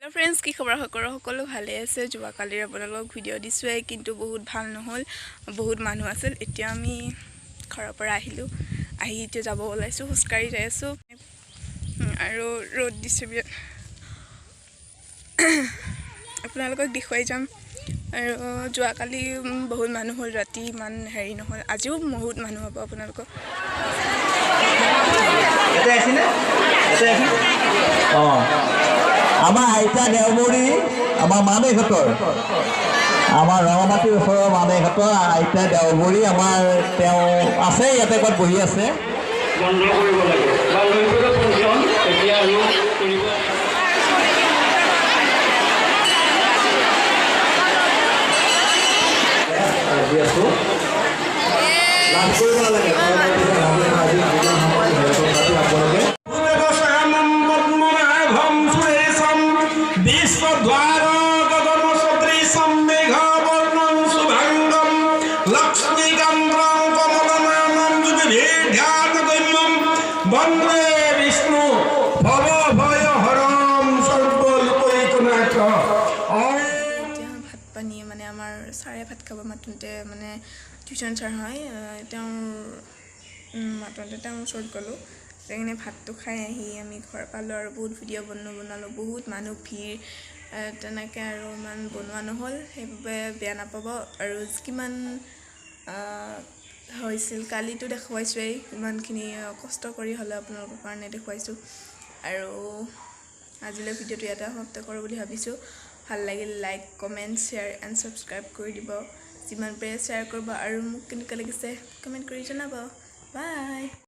friends কি খবৰ সকলো ভালে আছে যোৱাকালিৰ আপোনালোকক ভিডিঅ' দিছোঁৱে কিন্তু বহুত ভাল নহ'ল বহুত মানুহ আছিল এতিয়া আমি ঘৰৰ পৰা আহিলোঁ আহি এতিয়া যাব ওলাইছোঁ খোজকাঢ়ি যাই আছোঁ আৰু ৰ'দ দিছে বিৰাট আপোনালোকক দেখুৱাই যাম আৰু যোৱাকালি বহুত মানুহ হ'ল ৰাতি ইমান হেৰি নহ'ল আজিও বহুত মানুহ হ'ব আপোনালোকক আমাৰ আইতা দেওবৰী আমাৰ মানেঘাটৰ আমাৰ ৰঙামাটিৰ ওচৰৰ মানেঘাটৰ আইতা দেওবৰী আমাৰ তেওঁ আছে ইয়াতে ক'ত বহি আছে বন্ধ কৰিব লাগে বা লৈবলৈ ফাংচন এতিয়া আৰু কৰিব আজি আছোঁ লাভ কৰিব নালাগে আপোনালোকে বন্দে বিষ্ণু ভৱ ভয় হৰম সৰ্বলোকৈকনাথ ভাত পানী মানে আমাৰ ছাৰে ভাত খাব মাতোঁতে মানে টিউশ্যন ছাৰ হয় তেওঁৰ মাতোঁতে তেওঁৰ ওচৰত গ'লোঁ সেইকাৰণে ভাতটো খাই আহি আমি ঘৰ পালোঁ আৰু বহুত ভিডিঅ' বনালোঁ বহুত মানুহ ভিৰ তেনেকৈ আৰু ইমান বনোৱা নহ'ল সেইবাবে বেয়া নাপাব আৰু কিমান হৈছিল কালিতো দেখুৱাইছোৱেই ইমানখিনি কষ্ট কৰি হ'লেও আপোনালোকৰ কাৰণে দেখুৱাইছোঁ আৰু আজিলৈ ভিডিঅ'টো ইয়াতে সমাপ্ত কৰোঁ বুলি ভাবিছোঁ ভাল লাগিল like comment share and subscribe কৰি দিব যিমান পাৰে শ্বেয়াৰ কৰিব আৰু মোক কেনেকুৱা লাগিছে কমেণ্ট কৰি জনাব বাই